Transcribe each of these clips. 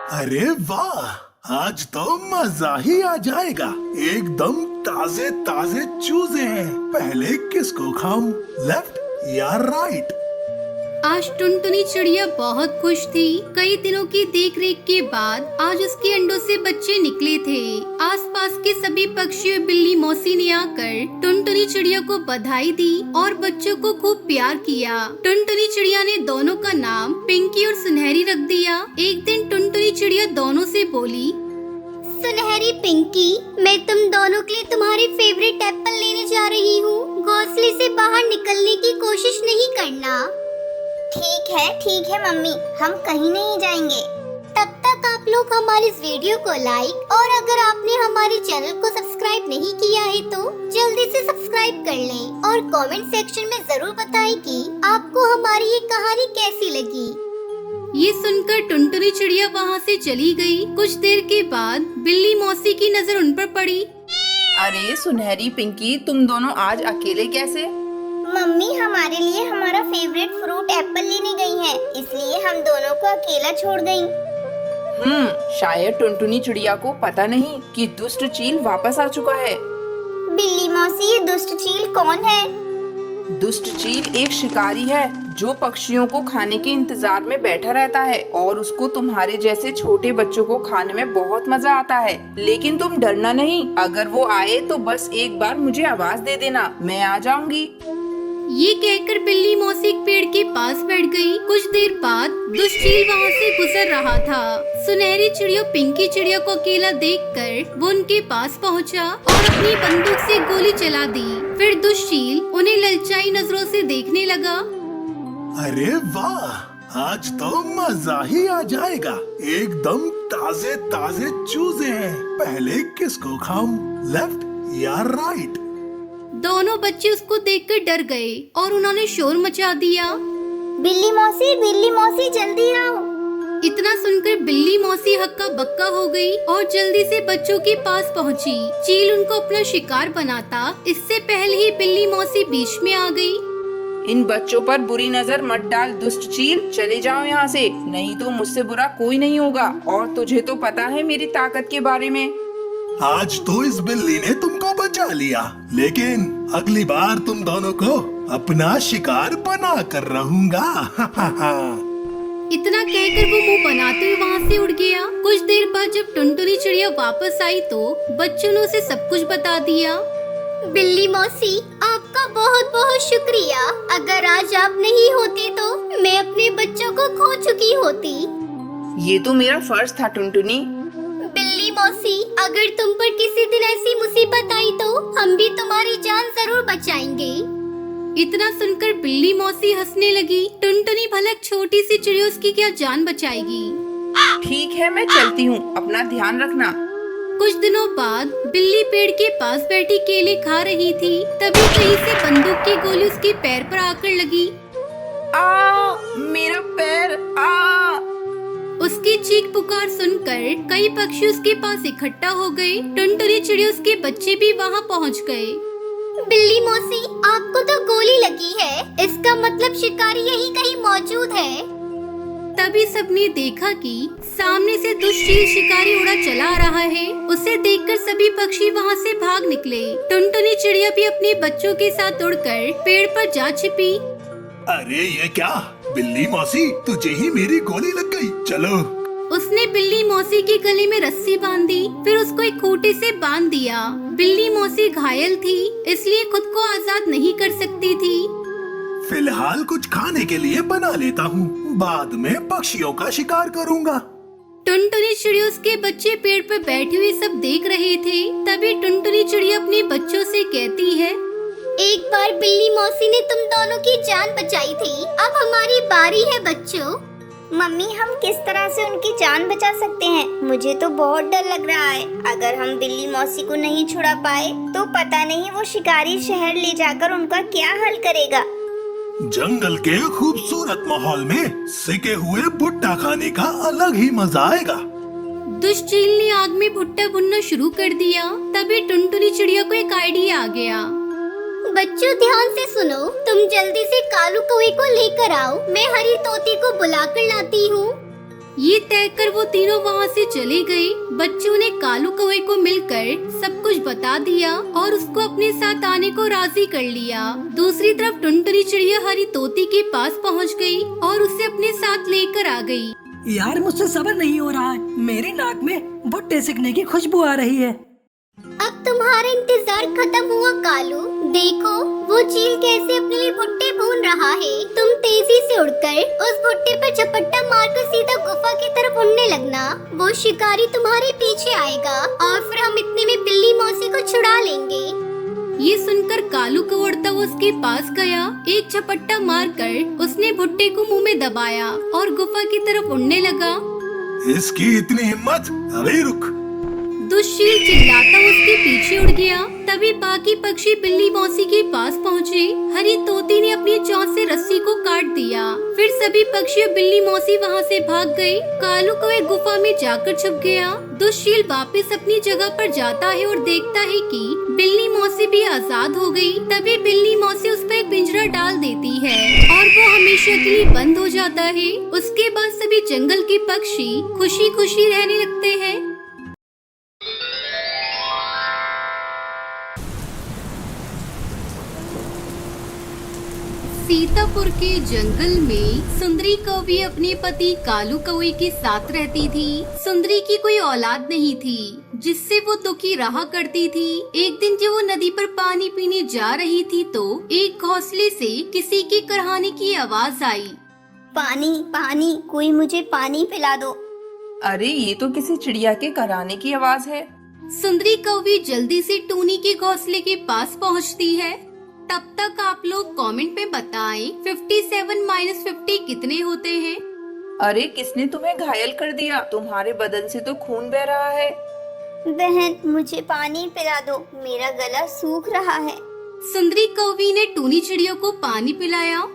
अरे वाह, आज तो मजा ही आ जाएगा। एकदम ताजे ताजे चूजे हैं। पहले किसको खाऊं, लेफ्ट या राइट? आज टुनटुनी चिड़िया बहुत खुश थी। कई दिनों की देख रेख के बाद आज उसके अंडों से बच्चे निकले थे। आसपास के सभी पक्षी और बिल्ली मौसी ने आकर टुनटुनी चिड़िया को बधाई दी और बच्चों को खूब प्यार किया। टुनटुनी चिड़िया ने दोनों का नाम पिंकी और सुनहरी रख दिया। एक दिन टुनटुनी चिड़िया दोनों से बोली, सुनहरी पिंकी, मैं तुम दोनों के लिए तुम्हारे फेवरेट एप्पल लेने जा रही हूँ। घोंसले से बाहर निकलने की कोशिश नहीं करना। ठीक है मम्मी, हम कहीं नहीं जाएंगे। तब तक आप लोग हमारे इस वीडियो को लाइक और अगर आपने हमारे चैनल को सब्सक्राइब नहीं किया है तो जल्दी से सब्सक्राइब कर लें और कमेंट सेक्शन में जरूर बताएं कि आपको हमारी ये कहानी कैसी लगी। ये सुनकर टुनटुनी चिड़िया वहाँ से चली गई। कुछ देर के बाद बिल्ली मौसी की नजर उन पर पड़ी। अरे सुनहरी पिंकी, तुम दोनों आज अकेले कैसे? मम्मी हमारे लिए हमारा फेवरेट फ्रूट एप्पल लेने गई है, इसलिए हम दोनों को अकेला छोड़ गई। शायद टुनटुनी चिड़िया को पता नहीं कि दुष्ट चील वापस आ चुका है। बिल्ली मौसी, ये दुष्ट चील कौन है? दुष्ट चील एक शिकारी है जो पक्षियों को खाने के इंतजार में बैठा रहता है और उसको तुम्हारे जैसे छोटे बच्चों को खाने में बहुत मजा आता है। लेकिन तुम डरना नहीं, अगर वो आए तो बस एक बार मुझे आवाज दे देना, मैं आ जाऊंगी। ये कहकर बिल्ली मौसी एक पेड़ के पास बैठ गई। कुछ देर बाद दुष्ट चील वहाँ से गुजर रहा था। सुनहरी चिड़िया पिंकी चिड़िया को अकेला देखकर वो उनके पास पहुँचा और अपनी बंदूक से गोली चला दी। फिर दुष्ट चील उन्हें ललचाई नजरों से देखने लगा। अरे वाह, आज तो मजा ही आ जाएगा। एकदम ताजे ताजे चूजे हैं। पहले किसको खाऊं, लेफ्ट या राइट? दोनों बच्चे उसको देखकर डर गए और उन्होंने शोर मचा दिया। बिल्ली मौसी जल्दी आओ। इतना सुनकर बिल्ली मौसी हक्का बक्का हो गई और जल्दी से बच्चों के पास पहुंची। चील उनको अपना शिकार बनाता, इससे पहले ही बिल्ली मौसी बीच में आ गई। इन बच्चों पर बुरी नजर मत डाल दुष्ट चील, चले जाओ यहाँ से, नहीं तो मुझसे बुरा कोई नहीं होगा। और तुझे तो पता है मेरी ताकत के बारे में। आज तो इस बिल्ली ने तुमको बचा लिया, लेकिन अगली बार तुम दोनों को अपना शिकार बना कर रहूंगा। इतना कहकर वो मुंह बनाते हुए वहाँ से उड़ गया। कुछ देर बाद जब टुनटुनी चिड़िया वापस आई तो बच्चों ने उसे सब कुछ बता दिया। बिल्ली मौसी, आपका बहुत बहुत शुक्रिया। अगर आज आप नहीं होती तो मैं अपने बच्चों को खो चुकी होती। ये तो मेरा फर्ज था टुनटुनी। बिल्ली मौसी, अगर तुम पर किसी दिन ऐसी मुसीबत आई तो हम भी तुम्हारी जान जरूर बचाएंगे। इतना सुनकर बिल्ली मौसी हंसने लगी। टुनटुनी भला छोटी सी चिड़िया उसकी क्या जान बचाएगी। ठीक है, मैं चलती हूँ, अपना ध्यान रखना। कुछ दिनों बाद बिल्ली पेड़ के पास बैठी केले खा रही थी। तभी कहीं से बंदूक की गोली उसके पैर पर आकर लगी। मेरा पैर, आ! उसकी चीख पुकार सुनकर कई पक्षी उसके पास इकट्ठा हो गए। टुनटुनी चिड़िया उसके बच्चे भी वहाँ पहुँच गए। बिल्ली मौसी, आपको तो गोली लगी है, इसका मतलब शिकारी यहीं कहीं मौजूद है। तभी सबने देखा कि सामने से दुष्ट चील शिकारी उड़ा चला आ रहा है। उसे देखकर सभी पक्षी वहाँ से भाग निकले। टुनटुनी चिड़िया भी अपने बच्चों के साथ उड़कर पेड़ पर जा छिपी। अरे ये क्या, बिल्ली मौसी, तुझे ही मेरी गोली लग गई। चलो। उसने बिल्ली मौसी के गले में रस्सी बांधी, फिर उसको एक खूंटी से बांध दिया। बिल्ली मौसी घायल थी, इसलिए खुद को आजाद नहीं कर सकती थी। फिलहाल कुछ खाने के लिए बना लेता हूँ, बाद में पक्षियों का शिकार करूँगा। टुनटुनी चिड़िया उसके बच्चे पेड़ पर बैठे हुए सब देख रहे थे। तभी टुनटुनी चिड़िया अपने बच्चों से कहती है, एक बार बिल्ली मौसी ने तुम दोनों की जान बचाई थी, अब हमारी बारी है बच्चों। मम्मी, हम किस तरह से उनकी जान बचा सकते हैं? मुझे तो बहुत डर लग रहा है। अगर हम बिल्ली मौसी को नहीं छुड़ा पाए तो पता नहीं वो शिकारी शहर ले जाकर उनका क्या हल करेगा। जंगल के खूबसूरत माहौल में सिके हुए भुट्टा खाने का अलग ही मजा आएगा। दुष्ट चील ने आग में भुट्टा भुनना शुरू कर दिया। तभी टुनटुनी चिड़िया को एक आइडिया आ गया। बच्चों ध्यान से सुनो, तुम जल्दी से कालू कौवे को लेकर आओ, मैं हरी तोती को बुलाकर लाती हूँ। ये तय कर वो तीनों वहाँ से चले गए। बच्चों ने कालू कौवे को मिलकर सब कुछ बता दिया और उसको अपने साथ आने को राजी कर लिया। दूसरी तरफ टुनटुनी चिड़िया हरी तोती के पास पहुँच गई और उसे अपने साथ लेकर आ गई। यार मुझसे सब्र नहीं हो रहा है, मेरी नाक में भुट्टे सेकने की खुशबू आ रही है। अब तुम्हारा इंतजार खत्म हुआ कालू। देखो वो चील कैसे अपने लिए भुट्टे भून रहा है। तुम तेजी से उड़कर उस भुट्टे पर झपट्टा मारकर सीधा गुफा की तरफ उड़ने लगना। वो शिकारी तुम्हारे पीछे आएगा और फिर हम इतने में बिल्ली मौसी को छुड़ा लेंगे। ये सुनकर कालू कौवा उसके पास गया। एक झपट्टा मारकर उसने भुट्टे को मुंह में दबाया और गुफा की तरफ उड़ने लगा। इसकी इतनी हिम्मत, अभी रुक। दुश्शील चिल्लाता उसके पीछे उड़ गया। तभी बाकी पक्षी बिल्ली मौसी के पास पहुँचे। हरी तोती ने अपनी चोंच से रस्सी को काट दिया। फिर सभी पक्षी और बिल्ली मौसी वहाँ से भाग गए। कालू कौवा गुफा में जाकर छुप गया। दुश्शील वापस अपनी जगह पर जाता है और देखता है कि बिल्ली मौसी भी आजाद हो गई। तभी बिल्ली मौसी उस पर एक पिंजरा डाल देती है और वो हमेशा के लिए बंद हो जाता है। उसके बाद सभी जंगल के पक्षी खुशी खुशी रहने लगते हैं। सीतापुर के जंगल में सुंदरी कौवी अपने पति कालू कौवे के साथ रहती थी। सुंदरी की कोई औलाद नहीं थी, जिससे वो दुखी रहा करती थी। एक दिन जब वो नदी पर पानी पीने जा रही थी तो एक घोंसले से किसी के करहाने की आवाज आई। पानी पानी, कोई मुझे पानी पिला दो। अरे ये तो किसी चिड़िया के कराने की आवाज है। सुंदरी कौवी जल्दी से टूनी के घोंसले के पास पहुंचती है। तब तक आप लोग कमेंट में बताएं 57 - 50 कितने होते हैं। अरे किसने तुम्हें घायल कर दिया? तुम्हारे बदन से तो खून बह रहा है। बहन मुझे पानी पिला दो, मेरा गला सूख रहा है। सुंदरी कौवी ने टूनी चिड़िया को पानी पिलाया।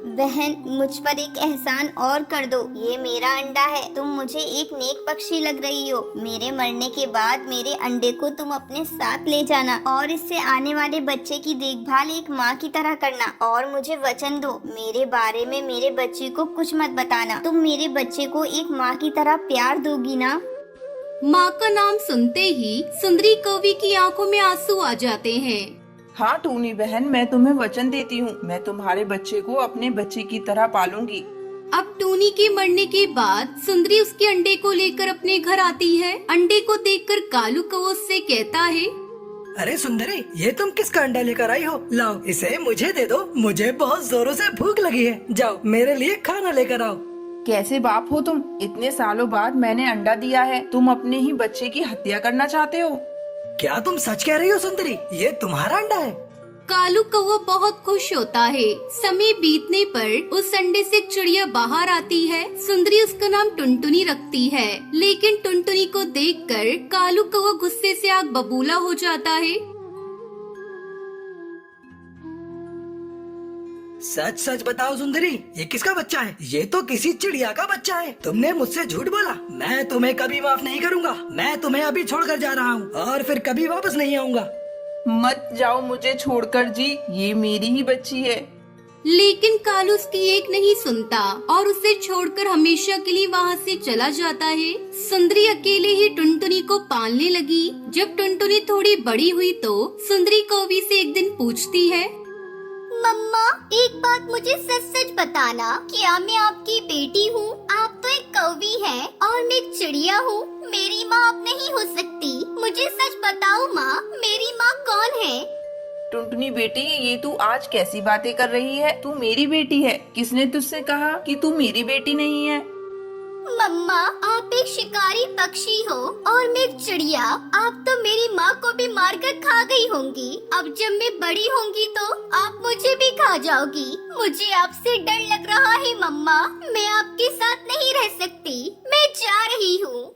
बहन मुझ पर एक एहसान और कर दो, ये मेरा अंडा है। तुम मुझे एक नेक पक्षी लग रही हो। मेरे मरने के बाद मेरे अंडे को तुम अपने साथ ले जाना और इससे आने वाले बच्चे की देखभाल एक माँ की तरह करना। और मुझे वचन दो, मेरे बारे में मेरे बच्चे को कुछ मत बताना। तुम मेरे बच्चे को एक माँ की तरह प्यार दोगी ना? माँ का नाम सुनते ही सुंदरी कौवी की आंखों में आंसू आ जाते हैं। हाँ टूनी बहन, मैं तुम्हें वचन देती हूँ, मैं तुम्हारे बच्चे को अपने बच्चे की तरह पालूंगी। अब टूनी के मरने के बाद सुंदरी उसके अंडे को लेकर अपने घर आती है। अंडे को देखकर कालू कौवा उससे कहता है, अरे सुंदरी, ये तुम किसका अंडा लेकर आई हो? लाओ इसे मुझे दे दो, मुझे बहुत जोरों से भूख लगी है। जाओ मेरे लिए खाना लेकर आओ। कैसे बाप हो तुम? इतने सालों बाद मैंने अंडा दिया है, तुम अपने ही बच्चे की हत्या करना चाहते हो? क्या तुम सच कह रही हो सुंदरी? ये तुम्हारा अंडा है? कालू कौवा बहुत खुश होता है। समय बीतने पर उस अंडे से एक चिड़िया बाहर आती है। सुंदरी उसका नाम टुनटुनी रखती है, लेकिन टुनटुनी को देखकर कालू कौवा गुस्से से आग बबूला हो जाता है। सच सच बताओ सुंदरी, ये किसका बच्चा है? ये तो किसी चिड़िया का बच्चा है। तुमने मुझसे झूठ बोला। मैं तुम्हें कभी माफ नहीं करूंगा। मैं तुम्हें अभी छोड़कर जा रहा हूँ और फिर कभी वापस नहीं आऊंगा। मत जाओ मुझे छोड़कर जी, ये मेरी ही बच्ची है। लेकिन कालू उसकी एक नहीं सुनता और उसे छोड़कर हमेशा के लिए वहाँ से चला जाता है। सुंदरी अकेले ही टुनटुनी को पालने लगी। जब टुनटुनी थोड़ी बड़ी हुई तो सुंदरी कौवी से एक दिन पूछती है, मम्मा एक बात मुझे सच सच बताना, क्या मैं आपकी बेटी हूँ? आप तो एक कौवी है और मैं एक चिड़िया हूँ। मेरी माँ आप नहीं हो सकती। मुझे सच बताओ माँ, मेरी माँ कौन है? टुनटुनी बेटी, ये तू आज कैसी बातें कर रही है? तू मेरी बेटी है। किसने तुझसे कहा कि तू मेरी बेटी नहीं है? मम्मा आप एक शिकारी पक्षी हो और मैं एक चिड़िया। आप तो मेरी माँ को भी मारकर खा गई होंगी। अब जब मैं बड़ी होंगी तो आप मुझे भी खा जाओगी। मुझे आपसे डर लग रहा है मम्मा, मैं आपके साथ नहीं रह सकती। मैं जा रही हूँ।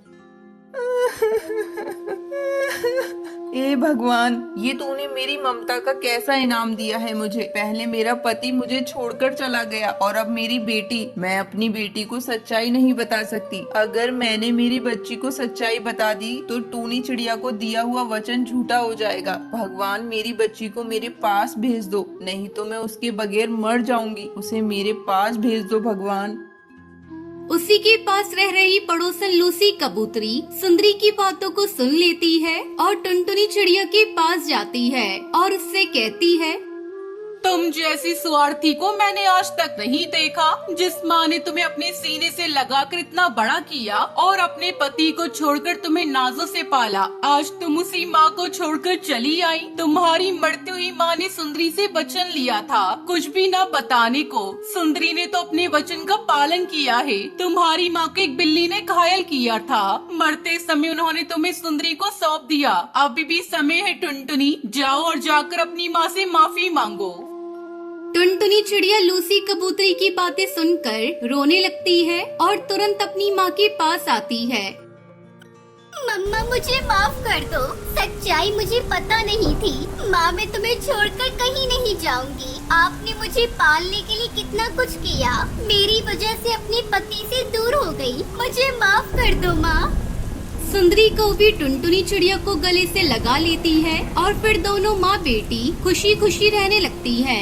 ए भगवान, ये तूने मेरी ममता का कैसा इनाम दिया है मुझे। पहले मेरा पति मुझे छोड़कर चला गया और अब मेरी बेटी। मैं अपनी बेटी को सच्चाई नहीं बता सकती। अगर मैंने मेरी बच्ची को सच्चाई बता दी तो टूनी चिड़िया को दिया हुआ वचन झूठा हो जाएगा। भगवान मेरी बच्ची को मेरे पास भेज दो, नहीं तो मैं उसके बगैर मर जाऊंगी। उसे मेरे पास भेज दो भगवान। उसी के पास रह रही पड़ोसन लूसी कबूतरी सुंदरी की बातों को सुन लेती है और टुनटुनी चिड़िया के पास जाती है और उससे कहती है, तुम जैसी स्वार्थी को मैंने आज तक नहीं देखा। जिस माँ ने तुम्हें अपने सीने से लगाकर इतना बड़ा किया और अपने पति को छोड़कर तुम्हें नाजों से पाला, आज तुम उसी माँ को छोड़कर चली आई। तुम्हारी मरती हुई माँ ने सुंदरी से वचन लिया था कुछ भी ना बताने को। सुंदरी ने तो अपने वचन का पालन किया है। तुम्हारी माँ को एक बिल्ली ने घायल किया था। मरते समय उन्होंने तुम्हें सुंदरी को सौंप दिया। अभी भी समय है टुनटुनी, जाओ और जाकर अपनी माँ से माफी मांगो। टुनटुनी चिड़िया लूसी कबूतरी की बातें सुनकर रोने लगती है और तुरंत अपनी माँ के पास आती है। मम्मा मुझे माफ कर दो, सच्चाई मुझे पता नहीं थी। माँ मैं तुम्हें छोड़कर कहीं नहीं जाऊंगी। आपने मुझे पालने के लिए कितना कुछ किया, मेरी वजह से अपने पति से दूर हो गई। मुझे माफ कर दो माँ। सुंदरी को भी टुनटुनी चिड़िया को गले से लगा लेती है और फिर दोनों माँ बेटी खुशी खुशी रहने लगती है।